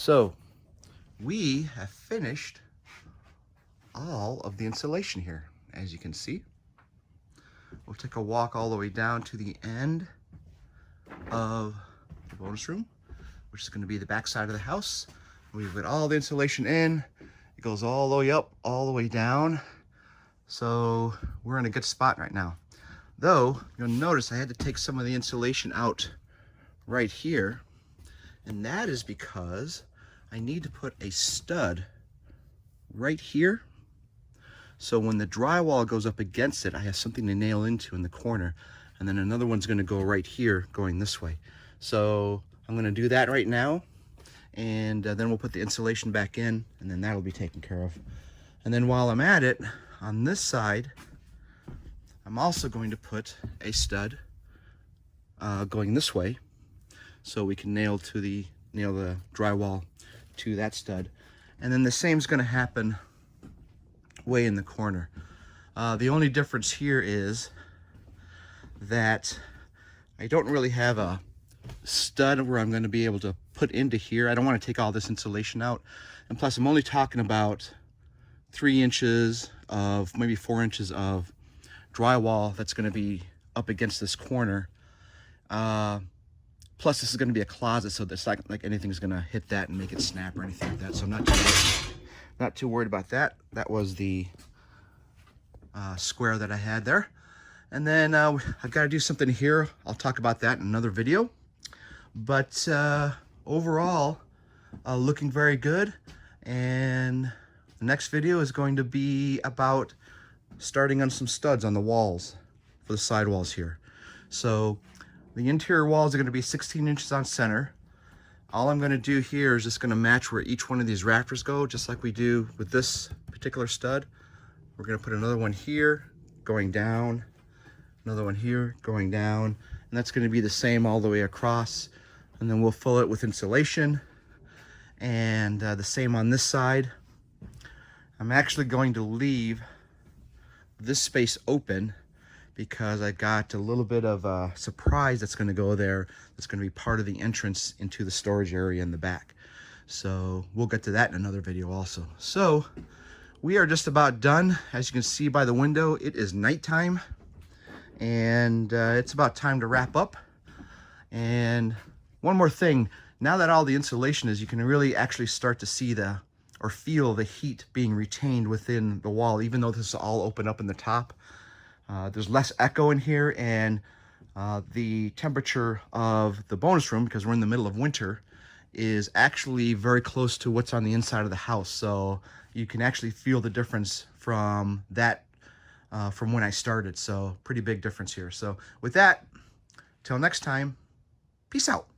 So we have finished all of the insulation here, as you can see. We'll take a walk all the way down to the end of the bonus room, which is going to be the back side of the house. We've got all the insulation in. It goes all the way up, all the way down. So we're in a good spot right now. Though, you'll notice I had to take some of the insulation out right here. And that is because I need to put a stud right here. So when the drywall goes up against it, I have something to nail into in the corner. And then another one's gonna go right here, going this way. So I'm gonna do that right now. And then we'll put the insulation back in, and then that'll be taken care of. And then while I'm at it, on this side, I'm also going to put a stud going this way, so we can nail the drywall to that stud. And then the same's going to happen way in the corner. The only difference here is that I don't really have a stud where I'm going to be able to put into here. I don't want to take all this insulation out, and plus I'm only talking about 3 inches of, maybe 4 inches of drywall that's going to be up against this corner. Plus this is going to be a closet, so it's not like anything's going to hit that and make it snap or anything like that, so I'm not too worried about that. That was the square that I had there. And then I've got to do something here. I'll talk about that in another video. But overall, looking very good. And the next video is going to be about starting on some studs on the walls for the side walls here. So the interior walls are going to be 16 inches on center. All I'm going to do here is just going to match where each one of these rafters go, just like we do with this particular stud. We're going to put another one here going down, another one here going down, and that's going to be the same all the way across. And then we'll fill it with insulation, and the same on this side. I'm actually going to leave this space open because I got a little bit of a surprise that's going to go there. That's going to be part of the entrance into the storage area in the back. So we'll get to that in another video also. So we are just about done. As you can see by the window, it is nighttime, and it's about time to wrap up. And one more thing, now that all the insulation is, you can really actually start to see or feel the heat being retained within the wall, even though this is all open up in the top. There's less echo in here, and the temperature of the bonus room, because we're in the middle of winter, is actually very close to what's on the inside of the house. So you can actually feel the difference from that, from when I started. So pretty big difference here. So with that, till next time, peace out.